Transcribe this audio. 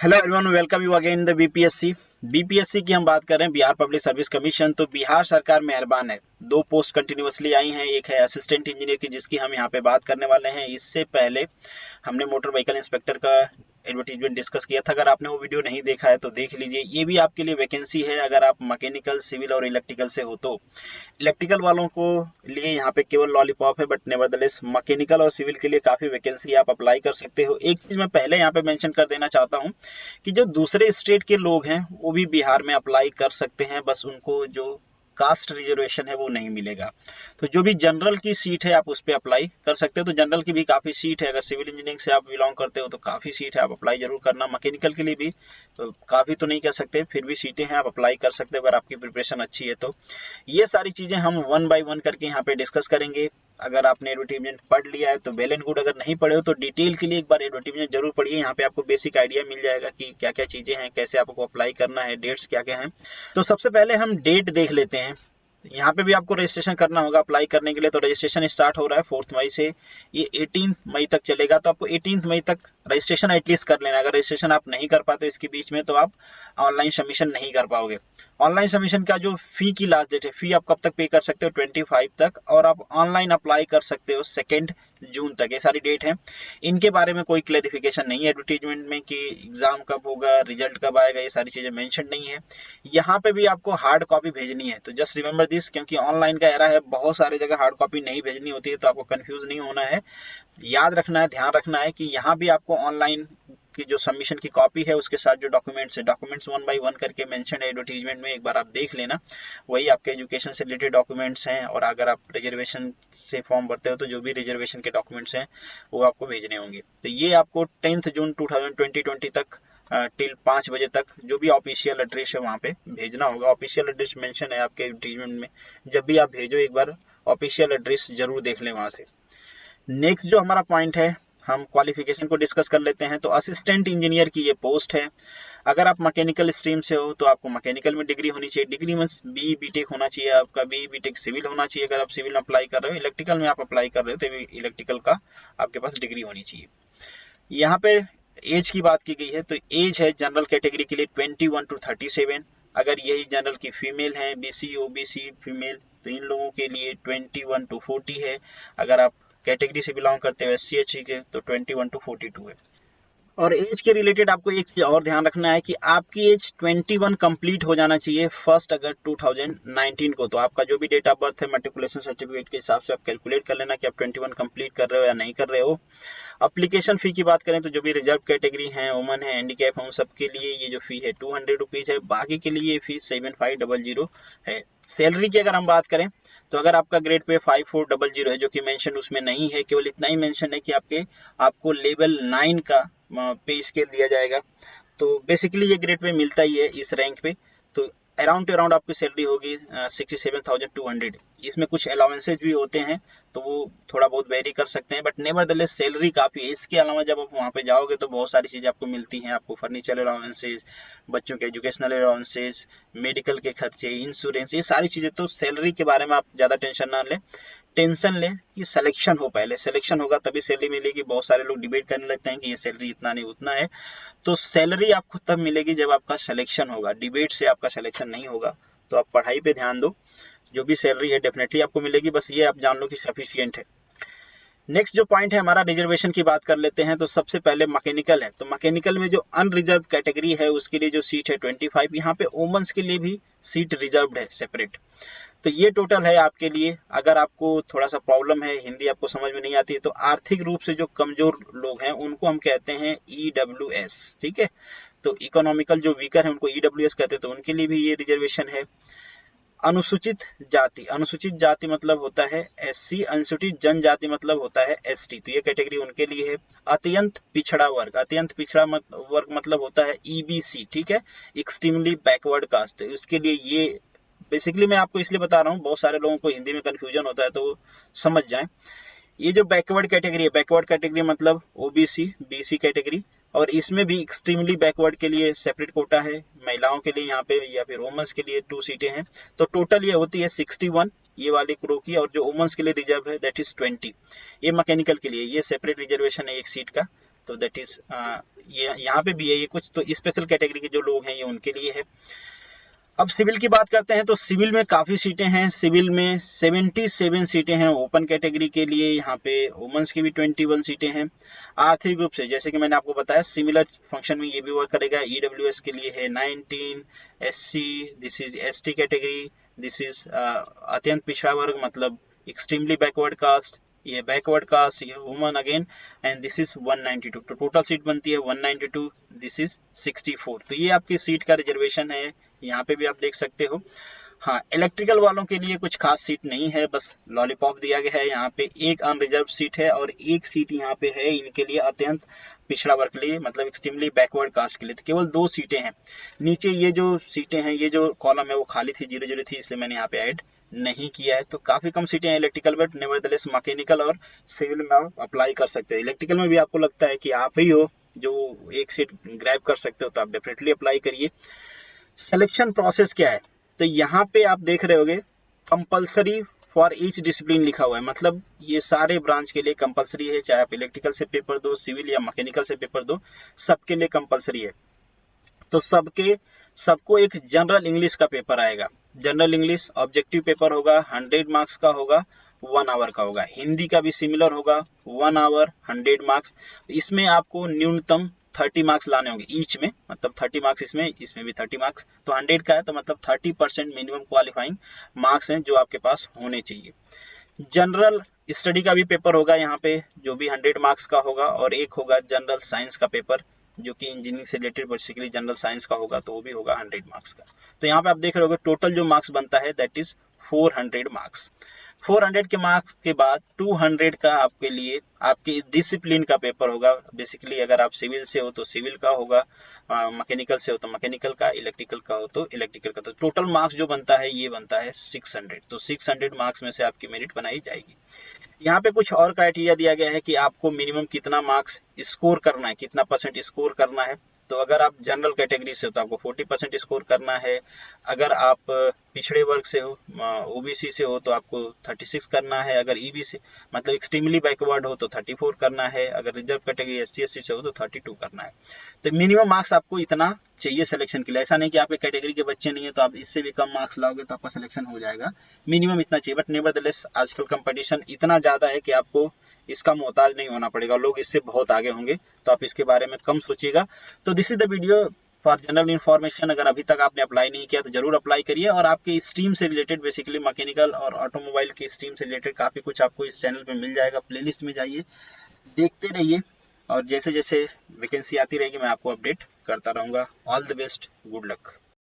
Hello everyone, welcome you again the BPSC की हम बात कर रहे हैं, बिहार पब्लिक सर्विस कमीशन। तो बिहार सरकार मेहरबान है, दो पोस्ट कंटिन्यूअसली आई हैं। एक है असिस्टेंट इंजीनियर की, जिसकी हम यहाँ पे बात करने वाले हैं। इससे पहले हमने मोटर व्हीकल इंस्पेक्टर का एडवर्टीजमेंट डिस्कस किया था। अगर आपने वो वीडियो नहीं देखा है तो देख लीजिए। ये भी आपके लिए वैकेंसी है अगर आप मैकेनिकल, सिविल और इलेक्ट्रिकल से हो तो। इलेक्ट्रिकल वालों को लिए यहाँ पे केवल लॉलीपॉप है, बट नेवरदलेस मैकेनिकल और सिविल के लिए काफी वैकेंसी, आप अप्लाई कर सकते हो। एक चीज मैं पहले यहाँ पे मेंशन कर देना चाहता हूँ कि जो दूसरे स्टेट के लोग हैं वो भी बिहार में अप्लाई कर सकते हैं, बस उनको जो कास्ट रिजर्वेशन है वो नहीं मिलेगा। तो जो भी जनरल की सीट है आप उस पर अप्लाई कर सकते हो। तो जनरल की भी काफ़ी सीट है, अगर सिविल इंजीनियरिंग से आप बिलोंग करते हो तो काफ़ी सीट है, आप अप्लाई जरूर करना। मैकेनिकल के लिए भी तो काफ़ी तो नहीं कह सकते, फिर भी सीटें हैं, आप अप्लाई कर सकते हो अगर आपकी प्रिपरेशन अच्छी है तो। ये सारी चीज़ें हम वन बाय वन करके यहाँ पे डिस्कस करेंगे। अगर आपने एडवर्टीजमेंट पढ़ लिया है तो वेल एंड गुड, अगर नहीं पढ़े हो तो डिटेल के लिए एक बार एडवर्टीजमेंट जरूर पढ़िए। यहाँ पे आपको बेसिक आइडिया मिल जाएगा कि क्या क्या चीज़ें हैं, कैसे आपको अप्लाई करना है, डेट्स क्या क्या हैं। तो सबसे पहले हम डेट देख लेते हैं। यहाँ पे भी आपको रजिस्ट्रेशन करना होगा अप्लाई करने के लिए। तो रजिस्ट्रेशन स्टार्ट हो रहा है 4 मई से, ये 18 मई तक चलेगा। तो आपको 18 मई तक रजिस्ट्रेशन एटलीस्ट कर लेना। अगर रजिस्ट्रेशन आप नहीं कर पाते इसके बीच में तो आप ऑनलाइन सबमिशन नहीं कर पाओगे। ऑनलाइन सबमिशन का जो फी की लास्ट डेट है, फी आप कब तक पे कर सकते हो, 25 तक, और आप ऑनलाइन अप्लाई कर सकते हो 2 जून तक। ये सारी डेट है। इनके बारे में कोई क्लैरिफिकेशन नहीं है एडवर्टीजमेंट में कि एग्जाम कब होगा, रिजल्ट कब आएगा, ये सारी चीजें मेंशन नहीं है। यहाँ पे भी आपको हार्ड कॉपी भेजनी है, तो जस्ट रिमेंबर दिस, क्योंकि ऑनलाइन का एरा है, बहुत सारी जगह हार्ड कॉपी नहीं भेजनी होती है, तो आपको कंफ्यूज नहीं होना है। याद रखना है, ध्यान रखना है कि यहाँ भी आपको ऑनलाइन की जो सबमिशन की कॉपी है उसके साथ जो डॉक्यूमेंट्स है, डॉक्यूमेंट्स वन बाय वन करके मेंशन है एडवर्टीजमेंट में, एक बार आप देख लेना। वही आपके एजुकेशन से रिलेटेड डॉक्यूमेंट्स हैं, और अगर आप रिजर्वेशन से फॉर्म भरते हो तो जो भी रिजर्वेशन के डॉक्यूमेंट्स हैं वो आपको भेजने होंगे। तो ये आपको 10 जून 2020 तक टिल 5 बजे तक जो भी ऑफिशियल एड्रेस है वहाँ पे भेजना होगा। ऑफिशियल एड्रेस मेंशन है आपके एडवर्टीजमेंट में। जब भी आप भेजो एक बार ऑफिशियल एड्रेस जरूर देख लें वहाँ से। नेक्स्ट जो हमारा पॉइंट है, हम क्वालिफिकेशन को डिस्कस कर लेते हैं। तो असिस्टेंट इंजीनियर की ये पोस्ट है। अगर आप मैकेनिकल स्ट्रीम से हो तो आपको मैकेनिकल में डिग्री होनी चाहिए। डिग्री में बी बीटेक होना चाहिए आपका, बी बीटेक सिविल होना चाहिए अगर आप सिविल में अप्लाई कर रहे हो। इलेक्ट्रिकल में आप अप्लाई कर रहे हो तो इलेक्ट्रिकल का आपके पास डिग्री होनी चाहिए। यहाँ पे एज की बात की गई है, तो एज है जनरल कैटेगरी के लिए 21 to 37। अगर यही जनरल की फीमेल है, बीसी ओबीसी फीमेल, तो इन लोगों के लिए 21 to 40 है। अगर आप कैटेगरी से बिलोंग करते हो SC SC के तो 21 to 42 है। और एज के रिलेटेड आपको एक चीज और ध्यान रखना है कि आपकी एज 21 कंप्लीट हो जाना चाहिए 1 अगस्त 2019 को। तो आपका जो भी डेट ऑफ बर्थ है मैट्रिकुलेशन सर्टिफिकेट के हिसाब से आप कैलकुलेट कर लेना कि आप 21 कंप्लीट कर रहे हो या नहीं कर रहे हो। अप्लीकेशन फी की बात करें तो जो भी रिजर्व कैटेगरी है, वुमन है, हैंडीकैप है, उन सबके लिए ये जो फी है 200 रुपीज है। बाकी के लिए ये फी 7500 है। सैलरी की अगर हम बात करें तो अगर आपका ग्रेड पे 5400 है, जो कि मेंशन उसमें नहीं है, केवल इतना ही मेंशन है कि आपको लेवल 9 का पे स्केल दिया जाएगा। तो बेसिकली ये ग्रेड पे मिलता ही है इस रैंक पे। तो अराउंड टू अराउंड आपकी सैलरी होगी 67,200। इसमें कुछ अलाउंसेज भी होते हैं तो वो थोड़ा बहुत वेरी कर सकते हैं, बट नेवरदलेस सैलरी काफ़ी है। इसके अलावा जब आप वहाँ पे जाओगे तो बहुत सारी चीज़ें आपको मिलती हैं। आपको फर्नीचर अलाउंसेज, बच्चों के एजुकेशनल अलाउंसेज, मेडिकल के खर्चे, इंश्योरेंस, ये सारी चीज़ें। तो सैलरी के बारे में आप ज़्यादा टेंशन ना लें, टेंशन ले कि सिलेक्शन हो, पहले सिलेक्शन होगा तभी सैलरी मिलेगी। बहुत सारे लोग डिबेट करने लगते हैं कि ये सैलरी इतना नहीं उतना है। तो सैलरी आपको तब मिलेगी जब आपका सिलेक्शन होगा, डिबेट से आपका सिलेक्शन नहीं होगा। तो आप पढ़ाई पे ध्यान दो, जो भी सैलरी है डेफिनेटली आपको मिलेगी, बस ये आप जान लो कि सफिशियंट है। नेक्स्ट जो पॉइंट है हमारा, रिजर्वेशन की बात कर लेते हैं। तो सबसे पहले मैकेनिकल है, तो मैकेनिकल में जो अनरिजर्व कैटेगरी है उसके लिए जो सीट है 25। यहाँ पे वुमेन्स के लिए भी सीट रिजर्व्ड है सेपरेट। तो ये टोटल है आपके लिए। अगर आपको थोड़ा सा प्रॉब्लम है, हिंदी आपको समझ में नहीं आती है, तो आर्थिक रूप से जो कमजोर लोग हैं उनको हम कहते हैं EWS, ठीक है। तो इकोनॉमिकल जो वीकर है उनको EWS कहते हैं, तो उनके लिए भी ये रिजर्वेशन है। अनुसूचित जाति, अनुसूचित जाति मतलब होता है SC, अनुसूचित जनजाति मतलब होता है ST, तो ये कैटेगरी उनके लिए है। अत्यंत पिछड़ा वर्ग, अत्यंत पिछड़ा वर्ग मतलब होता है EBC, ठीक है, एक्सट्रीमली बैकवर्ड कास्ट, उसके लिए ये बेसिकली मैं आपको इसलिए बता रहा हूँ, बहुत सारे लोगों को हिंदी में कंफ्यूजन होता है तो वो समझ जाएं। ये जो बैकवर्ड कैटेगरी है, बैकवर्ड कैटेगरी मतलब OBC BC कैटेगरी, और इसमें भी एक्सट्रीमली बैकवर्ड के लिए सेपरेट कोटा है, महिलाओं के लिए यहाँ पे या फिर वुमेन्स के लिए 2 सीटें हैं। तो टोटल ये होती है 61 ये वाली क्रो की, और जो वुमेन्स के लिए रिजर्व है दैट इज 20। ये मैकेनिकल के लिए ये सेपरेट रिजर्वेशन है 1 सीट का। तो दैट इज ये यहाँ पे भी है, ये कुछ तो स्पेशल कैटेगरी के जो लोग हैं ये उनके लिए है। अब सिविल की बात करते हैं तो सिविल में काफ़ी सीटें हैं। सिविल में 77 सीटें हैं ओपन कैटेगरी के लिए, यहाँ पे वुमेन्स की भी 21 सीटें हैं। R3 ग्रुप से जैसे कि मैंने आपको बताया सिमिलर फंक्शन में ये भी वर्क करेगा। EWS के लिए है 19, SC, this is ST category, this is अत्यंत पिछड़ा वर्ग मतलब एक्सट्रीमली बैकवर्ड कास्ट, ये बैकवर्ड कास्ट, ये woman again, and this is 192। तो टोटल सीट बनती है 192, दिस इज 64। तो ये आपकी सीट का रिजर्वेशन है, यहाँ पे भी आप देख सकते हो। हाँ, इलेक्ट्रिकल वालों के लिए कुछ खास सीट नहीं है, बस लॉलीपॉप दिया गया है। यहाँ पे एक अनरिजर्व सीट है और एक सीट यहाँ पे है इनके लिए अत्यंत पिछड़ा वर्ग के लिए मतलब एक्सट्रीमली बैकवर्ड कास्ट के लिए। तो केवल 2 सीटें हैं। नीचे ये जो सीटें हैं, ये जो कॉलम है वो खाली थी, 0-0 थी, इसलिए मैंने यहाँ पे ऐड नहीं किया है। तो काफी कम सीटें हैं इलेक्ट्रिकल, बट नेवरदलेस मैकेनिकल और सिविल में आप अप्लाई कर सकते हो। इलेक्ट्रिकल में भी आपको लगता है कि आप ही हो जो एक सीट ग्रैब कर सकते हो तो आप डेफिनेटली अप्लाई करिए। सिलेक्शन प्रोसेस क्या है, तो यहाँ पे आप देख रहे होगे कंपलसरी फॉर ईच डिसिप्लिन लिखा हुआ है, मतलब ये सारे ब्रांच के लिए कंपलसरी है, चाहे आप इलेक्ट्रिकल से पेपर दो, सिविल या मैकेनिकल से पेपर दो, सबके लिए कंपलसरी है। तो सबको एक जनरल इंग्लिश का पेपर आएगा। जनरल इंग्लिश ऑब्जेक्टिव पेपर होगा, 100 मार्क्स का होगा, 1 आवर का होगा। हिंदी का भी सिमिलर होगा, 1 आवर 100 मार्क्स। इसमें आपको न्यूनतम 30 मार्क्स लाने होंगे ईच में, मतलब 30 मार्क्स इसमें भी 30 मार्क्स, तो 100 का है तो मतलब 30% मिनिमम क्वालिफाइंग मार्क्स हैं जो आपके पास होने चाहिए। जनरल स्टडी का भी पेपर होगा यहाँ पे, जो भी 100 मार्क्स का होगा, और एक होगा जनरल साइंस का पेपर जो कि इंजीनियरिंग से रिलेटेड बेसिकली जनरल साइंस का होगा, तो वो भी होगा 100 मार्क्स का। तो यहाँ पे आप देख रहे होगे टोटल जो मार्क्स बनता है दैट इज 400 मार्क्स। 400 के मार्क्स के बाद 200 का आपके लिए आपके डिसिप्लिन का पेपर होगा। बेसिकली अगर आप सिविल से हो तो सिविल का होगा, मैकेनिकल से हो तो मैकेनिकल का, इलेक्ट्रिकल का हो तो इलेक्ट्रिकल का। तो टोटल मार्क्स जो बनता है ये बनता है 600। तो 600 मार्क्स में से आपकी मेरिट बनाई जाएगी। यहाँ पे कुछ और क्राइटेरिया दिया गया है कि आपको मिनिमम कितना मार्क्स स्कोर करना है, कितना परसेंट स्कोर करना है। तो अगर आप जनरल कैटेगरी से हो तो आपको 40% स्कोर करना है। अगर आप पिछड़े वर्ग से हो, ओबीसी से हो, तो आपको 36 करना है। अगर ईबीसी मतलब एक्सट्रीमली बैकवर्ड हो तो 34 करना है। अगर रिजर्व कैटेगरी SC/ST से हो तो 32 करना है। तो मिनिमम मार्क्स आपको इतना चाहिए सिलेक्शन के लिए। ऐसा नहीं कि आपके कैटेगरी के बच्चे नहीं है तो आप इससे भी कम मार्क्स लाओगे तो आपका सिलेक्शन हो जाएगा, मिनिमम इतना चाहिए। बट नेवरदलेस आजकल कंपटीशन इतना ज़्यादा है कि आपको इसका मोहताज नहीं होना पड़ेगा, लोग इससे बहुत आगे होंगे, तो आप इसके बारे में कम सोचिएगा। तो this is the video for general information. अगर अभी तक आपने अप्लाई नहीं किया तो जरूर अप्लाई करिए, और आपके स्ट्रीम से रिलेटेड बेसिकली मैकेनिकल और ऑटोमोबाइल की स्ट्रीम से रिलेटेड काफ़ी कुछ आपको इस चैनल पे मिल जाएगा। प्लेलिस्ट में जाइए, देखते रहिए, और जैसे जैसे वैकेंसी आती रहेगी मैं आपको अपडेट करता रहूँगा। All the best, good luck.